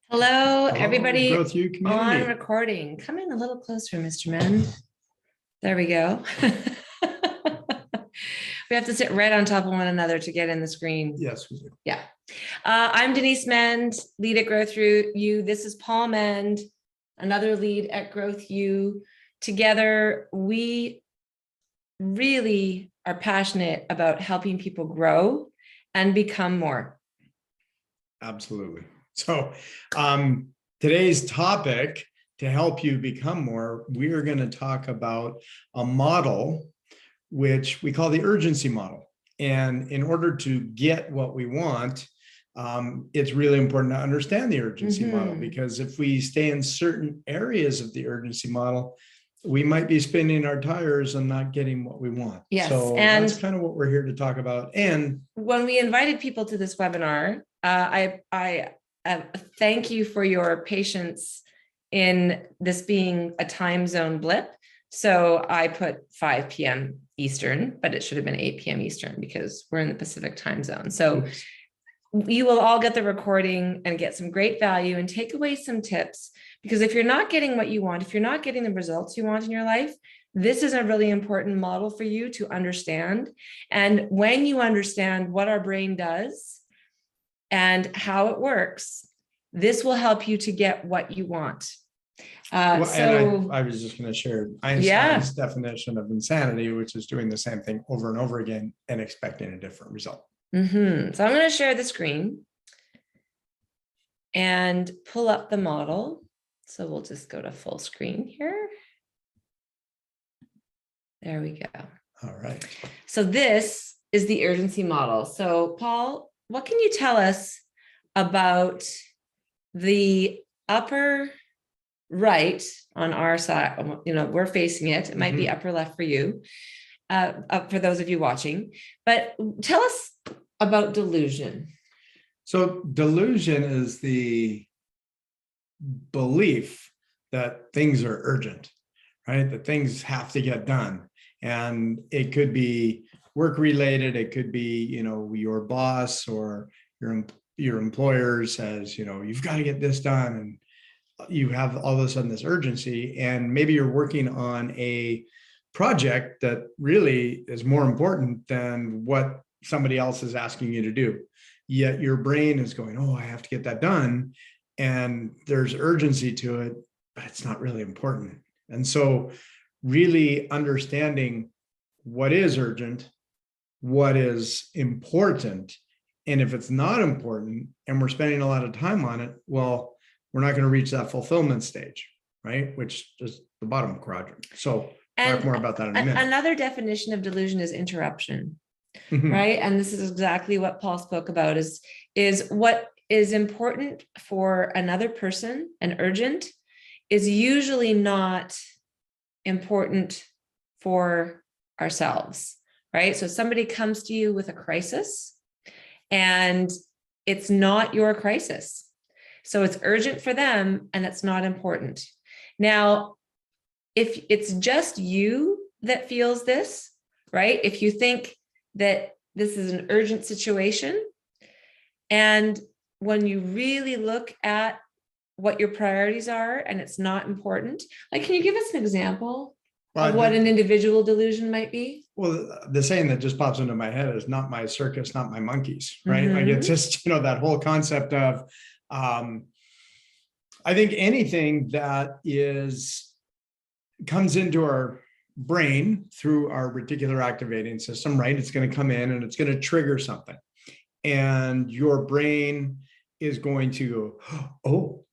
Hello, Hello, everybody Growth U on community. recording. Come in a little closer, Mr. Mend. There we go. We have to sit right on top of one another to get in the screen. Yes, we do. Yeah. I'm Denise Mend, lead at Growth U. This is Paul Mend, another lead at Growth U. Together, we really are passionate about helping people grow and become more. Absolutely. So today's topic, to help you become more, we are going to talk about a model which we call the urgency model. And in order to get what we want, it's really important to understand the urgency model, because if we stay in certain areas of the urgency model, we might be spinning our tires and not getting what we want. Yes, so and that's kind of what we're here to talk about. And when we invited people to this webinar, I thank you for your patience in this being a time zone blip. So I put 5 p.m. Eastern, but it should have been 8 p.m. Eastern because we're in the Pacific time zone. So you will all get the recording and get some great value and take away some tips, because if you're not getting what you want, if you're not getting the results you want in your life, this is a really important model for you to understand. And when you understand what our brain does and how it works, this will help you to get what you want. And I was just going to share Einstein's definition of insanity, which is doing the same thing over and over again and expecting a different result. So I'm going to share the screen and pull up the model. So we'll just go to full screen here. There we go. All right. So this is the urgency model. So Paul, what can you tell us about the upper right on our side? You know, we're facing it. It might be upper left for you, for those of you watching. But tell us about delusion. So delusion is the belief that things are urgent, right? That things have to get done. And it could be work related. It could be, you know, your boss or your employer says, you know, you've got to get this done. And you have all of a sudden this urgency, and maybe you're working on a project that really is more important than what somebody else is asking you to do. Yet your brain is going, oh, I have to get that done. And there's urgency to it, but it's not really important. And so really understanding what is urgent, what is important, and if it's not important and we're spending a lot of time on it, well, we're not going to reach that fulfillment stage, right? Which is the bottom quadrant. So talk more about that in a minute. Another definition of delusion is interruption, right? And this is exactly what Paul spoke about, is what is important for another person and urgent is usually not important for ourselves, right? So somebody comes to you with a crisis and it's not your crisis. So it's urgent for them and it's not important. Now, if it's just you that feels this, right? If you think that this is an urgent situation, and when you really look at what your priorities are and it's not important, like, can you give us an example of what an individual delusion might be? Well, the saying that just pops into my head is not my circus, not my monkeys, right? Like it's just, you know, that whole concept of, I think anything that comes into our brain through our reticular activating system, right? It's going to come in and it's going to trigger something. And your brain is going to go, oh,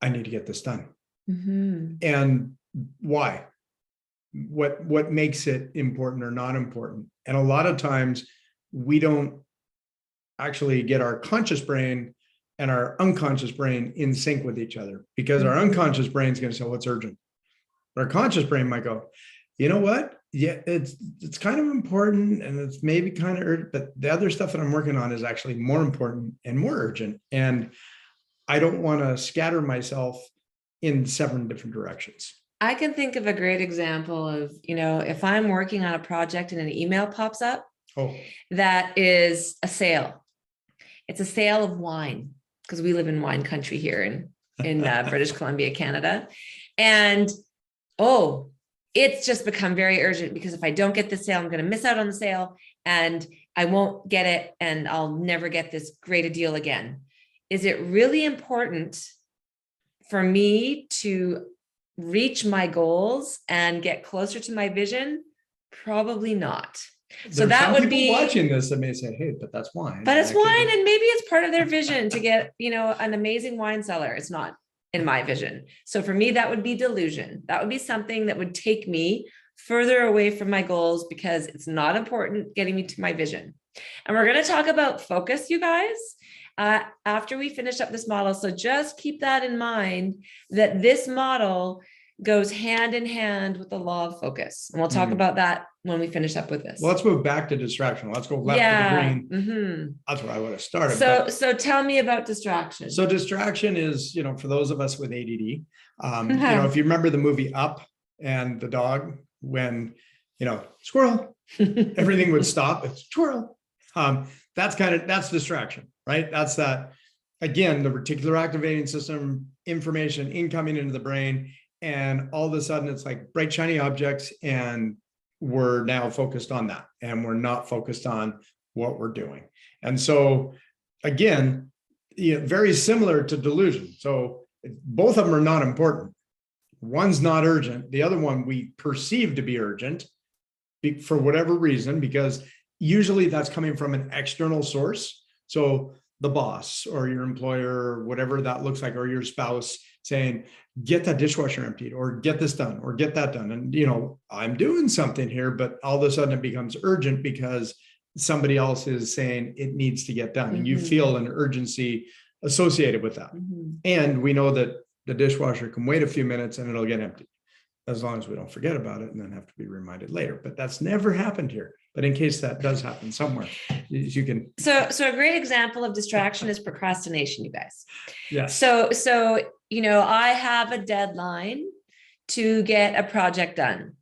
I need to get this done. And why? What makes it important or not important? And a lot of times we don't actually get our conscious brain and our unconscious brain in sync with each other, because our unconscious brain is going to say, what's urgent? But our conscious brain might go, you know what? Yeah, it's kind of important and it's maybe kind of urgent, but the other stuff that I'm working on is actually more important and more urgent. And I don't want to scatter myself in 7 different directions. I can think of a great example of, you know, if I'm working on a project and an email pops up, that is a sale. It's a sale of wine. because we live in wine country here in British Columbia, Canada. And, oh, it's just become very urgent because if I don't get the sale, I'm going to miss out on the sale and I won't get it and I'll never get this great a deal again. Is it really important for me to reach my goals and get closer to my vision? Probably not. So There's that some would people be watching this that may say, hey, but that's wine. but it's That could wine be- and maybe it's part of their vision to get, an amazing wine cellar. It's not in my vision. So for me, that would be delusion. That would be something that would take me further away from my goals because it's not important getting me to my vision. And we're going to talk about focus, you guys, after we finish up this model. So just keep that in mind, that this model goes hand in hand with the law of focus. And we'll talk about that when we finish up with this. Well, let's move back to distraction. Let's go left to the green. Mm-hmm. That's where I would have started. So tell me about distraction. So distraction is, for those of us with ADD, if you remember the movie Up and the dog, when, squirrel, everything would stop. It's squirrel. That's distraction, right? That's that, again, the reticular activating system, information incoming into the brain. And all of a sudden it's like bright, shiny objects. And we're now focused on that. And we're not focused on what we're doing. And so again, very similar to delusion. So both of them are not important. One's not urgent. The other one we perceive to be urgent for whatever reason, because usually that's coming from an external source. So the boss or your employer, or whatever that looks like, or your spouse saying, get that dishwasher emptied, or get this done, or get that done. And, I'm doing something here, but all of a sudden it becomes urgent because somebody else is saying it needs to get done. And you feel an urgency associated with that. And we know that the dishwasher can wait a few minutes and it'll get emptied, as long as we don't forget about it and then have to be reminded later. But that's never happened here. But in case that does happen somewhere, you can. So a great example of distraction is procrastination, you guys. Yes. So I have a deadline to get a project done.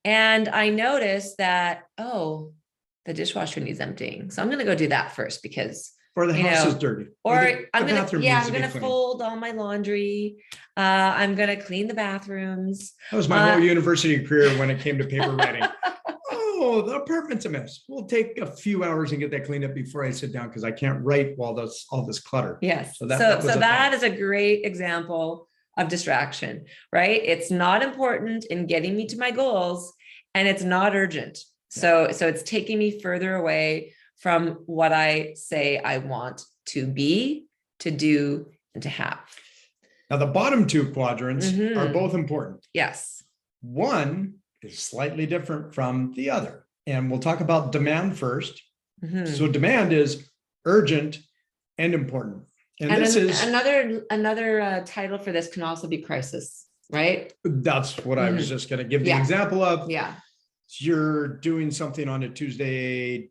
And I notice that, the dishwasher needs emptying. So I'm going to go do that first because or the house is dirty. Or I'm going to fold all my laundry. I'm going to clean the bathrooms. That was my whole university career when it came to paper writing. The apartment's a mess. We'll take a few hours and get that cleaned up before I sit down because I can't write while all this clutter. Yes. So that is a great example of distraction, right? It's not important in getting me to my goals and it's not urgent. So it's taking me further away from what I say I want to be, to do, and to have. Now, the bottom two quadrants are both important. Yes. One is slightly different from the other. And we'll talk about demand first. So demand is urgent and important. And this is another title for this can also be crisis, right? That's what I was just going to give the example of. Yeah. You're doing something on a Tuesday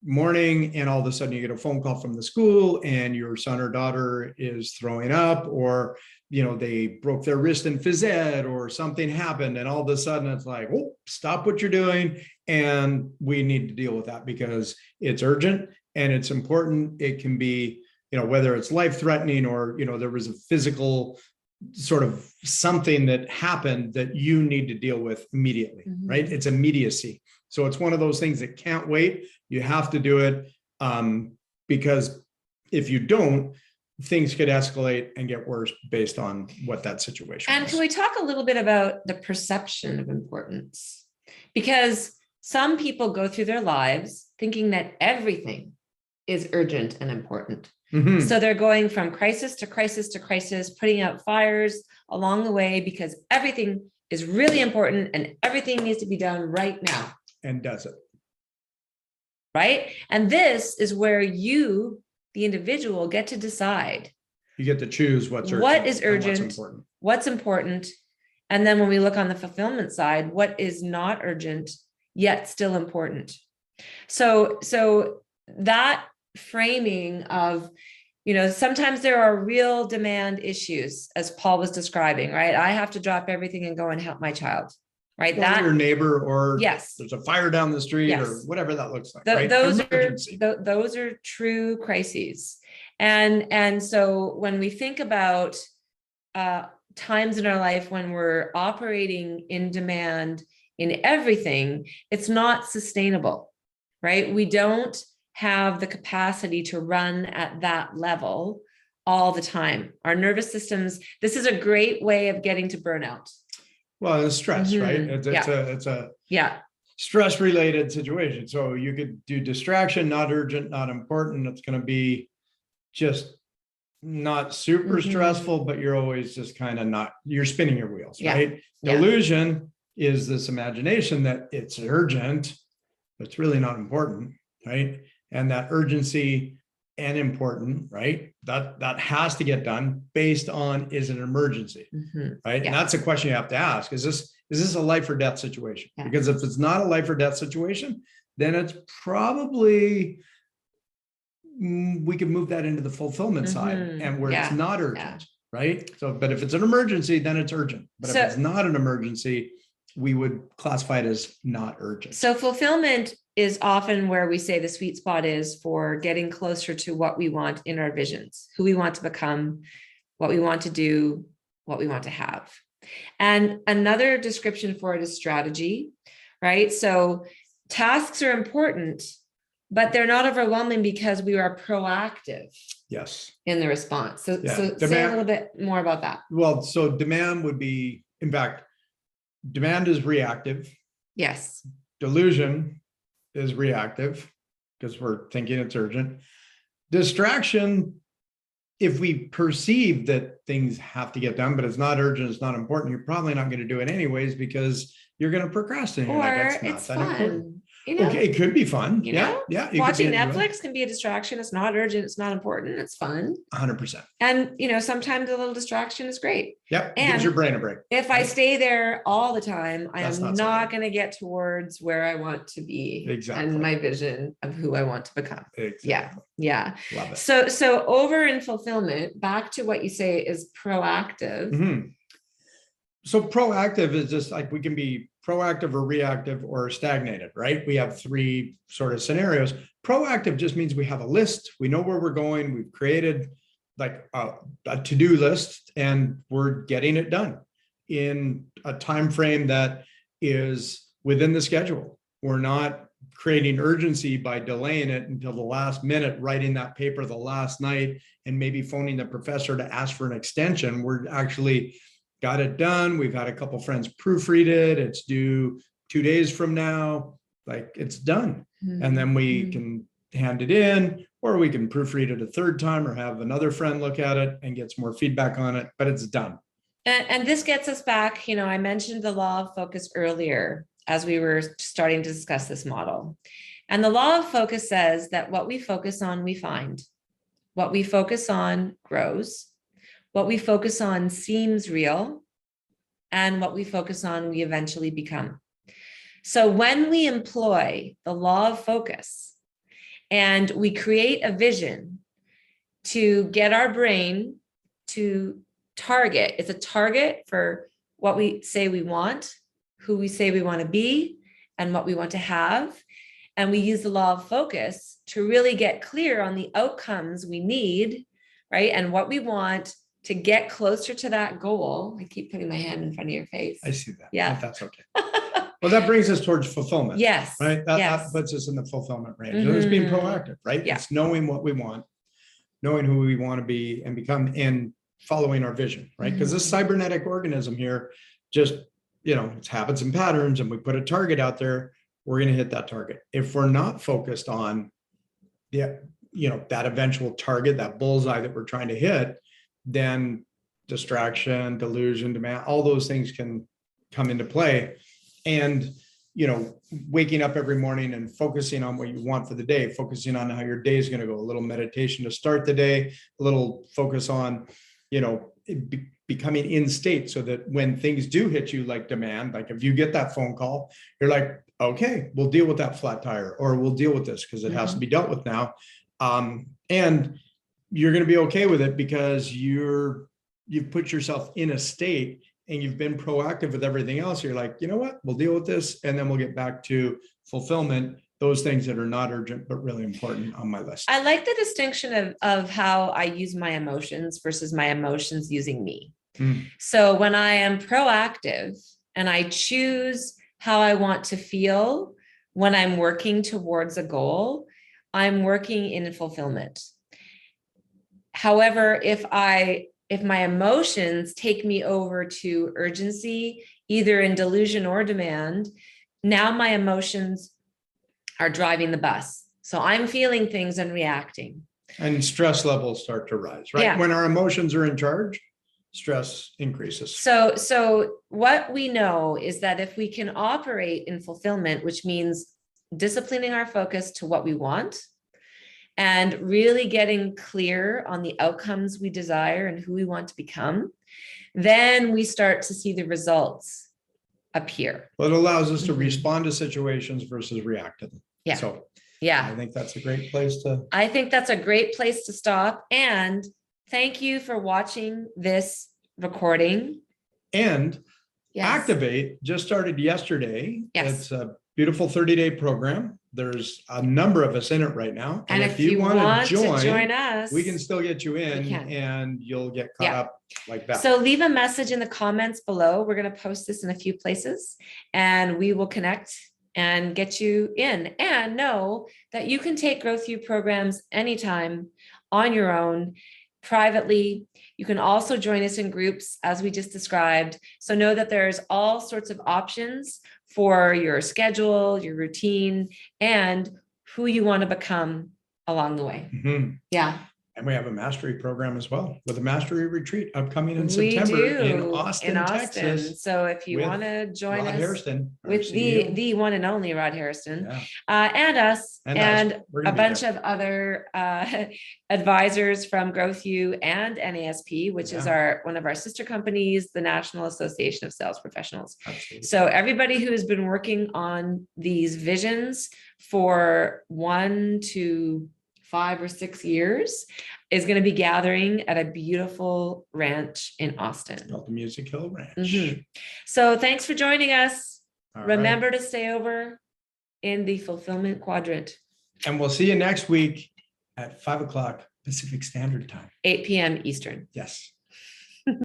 morning and all of a sudden you get a phone call from the school and your son or daughter is throwing up, or they broke their wrist in phys ed or something happened, and all of a sudden it's like, stop what you're doing and we need to deal with that because it's urgent and it's important. It can be, whether it's life-threatening or there was a physical sort of something that happened that you need to deal with immediately, right? It's immediacy. So it's one of those things that can't wait. You have to do it because if you don't, things could escalate and get worse based on what that situation is. And can we talk a little bit about the perception of importance? Because some people go through their lives thinking that everything is urgent and important. So they're going from crisis to crisis to crisis, putting out fires along the way because everything is really important and everything needs to be done right now. And does it. Right? And this is where you, the individual, get to decide. You get to choose what's urgent. What is urgent? What's important? And then when we look on the fulfillment side, what is not urgent, yet still important? So that framing of, sometimes there are real demand issues, as Paul was describing, right? I have to drop everything and go and help my child. right? Or That your neighbor, or yes, there's a fire down the street, or yes, whatever that looks like, right? those are true crises. And so when we think about times in our life when we're operating in demand in everything, it's not sustainable, right? We don't have the capacity to run at that level all the time. Our nervous systems, this is a great way of getting to burnout. Well, it's stress, right? Mm-hmm. It's a Yeah. stress related situation. So you could do distraction, not urgent, not important. It's going to be just not super Mm-hmm. stressful, but you're always just kind of not, you're spinning your wheels, Yeah. right? Yeah. Delusion is this imagination that it's urgent, but it's really not important, right? And that urgency and important, right? That has to get done based on, is it an emergency, Mm-hmm. right? Yeah. And that's a question you have to ask. Is this a life or death situation? Yeah. Because if it's not a life or death situation, then it's probably, we could move that into the fulfillment side, and where it's not urgent, right? So, but if it's an emergency, then it's urgent. But if it's not an emergency, we would classify it as not urgent. So fulfillment is often where we say the sweet spot is for getting closer to what we want in our visions, who we want to become, what we want to do, what we want to have. And another description for it is strategy, right? So tasks are important, but they're not overwhelming because we are proactive. Yes. In the response. So demand, say a little bit more about that. Well, so demand would be, in fact, demand is reactive. Yes. Delusion is reactive because we're thinking it's urgent. Distraction, if we perceive that things have to get done, but it's not urgent, it's not important, you're probably not going to do it anyways because you're going to procrastinate. Or like, it's fun. You know? Okay, it could be fun. You know? Yeah. Watching Netflix can be a distraction. It's not urgent. It's not important. It's fun. 100%. And, sometimes a little distraction is great. Yep. And gives your brain a break. If I stay there all the time, I am not going to get towards where I want to be. Exactly. And my vision of who I want to become. Exactly. Yeah. Love it. So over in fulfillment, back to what you say is proactive. Mm-hmm. So proactive is just like, we can be proactive or reactive or stagnated, right? We have three sort of scenarios. Proactive just means we have a list. We know where we're going. We've created like a to-do list, and we're getting it done in a time frame that is within the schedule. We're not creating urgency by delaying it until the last minute, writing that paper the last night, and maybe phoning the professor to ask for an extension. We're actually got it done. We've had a couple friends proofread it. It's due 2 days from now. Like, it's done. Mm-hmm. And then we can hand it in, or we can proofread it a third time or have another friend look at it and get some more feedback on it, but it's done. And this gets us back, I mentioned the law of focus earlier as we were starting to discuss this model. And the law of focus says that what we focus on, we find. What we focus on grows. What we focus on seems real, and what we focus on, we eventually become. So when we employ the law of focus and we create a vision to get our brain to target, it's a target for what we say we want, who we say we want to be, and what we want to have. And we use the law of focus to really get clear on the outcomes we need, right? And what we want to get closer to that goal. I keep putting my hand in front of your face. I see that. Yeah. That's okay. Well, that brings us towards fulfillment. Yes. Right. That puts us in the fulfillment range. Mm-hmm. And it's being proactive, right? Yeah. It's knowing what we want, knowing who we want to be and become, and following our vision, right? Because this cybernetic organism here, just, it's habits and patterns, and we put a target out there, we're going to hit that target. If we're not focused on that eventual target, that bullseye that we're trying to hit, then distraction, delusion, demand, all those things can come into play. And, waking up every morning and focusing on what you want for the day, focusing on how your day is going to go, a little meditation to start the day, a little focus on, becoming in state so that when things do hit you like demand, like if you get that phone call, you're like, okay, we'll deal with that flat tire, or we'll deal with this because it has to be dealt with now. And you're going to be okay with it because you've put yourself in a state and you've been proactive with everything else, you're like, you know what, we'll deal with this, and then we'll get back to fulfillment, those things that are not urgent but really important on my list. I like the distinction of how I use my emotions versus my emotions using me. So when I am proactive and I choose how I want to feel when I'm working towards a goal, I'm working in fulfillment. However, if my emotions take me over to urgency, either in delusion or demand, now my emotions are driving the bus. So I'm feeling things and reacting. And stress levels start to rise, right? Yeah. When our emotions are in charge, stress increases. So what we know is that if we can operate in fulfillment, which means disciplining our focus to what we want and really getting clear on the outcomes we desire and who we want to become, then we start to see the results appear. Well, it allows us to respond to situations versus react to them. Yeah. So yeah, I think that's a great place to. I think that's a great place to stop. And thank you for watching this recording. And Yes. Activate just started yesterday. Yes. It's a beautiful 30-day program. There's a number of us in it right now. And if you want to join us, we can still get you in and you'll get caught up like that. So leave a message in the comments below. We're going to post this in a few places and we will connect and get you in. And know that you can take Growth U programs anytime on your own, privately. You can also join us in groups as we just described. So know that there's all sorts of options for your schedule, your routine, and who you want to become along the way. Yeah. And we have a mastery program as well with a mastery retreat upcoming in September in Austin, Texas. So if you want to join Rod us Hairston, with the one and only Rod Hairston, and us and a bunch of other advisors from Growth U and NASP, which is one of our sister companies, the National Association of Sales Professionals. Absolutely. So everybody who has been working on these visions for 1 to 5 or 6 years is going to be gathering at a beautiful ranch in Austin. Called the Music Hill Ranch. So thanks for joining us. Remember to stay over in the fulfillment quadrant. And we'll see you next week at 5 o'clock Pacific Standard Time. 8 p.m. Eastern. Yes.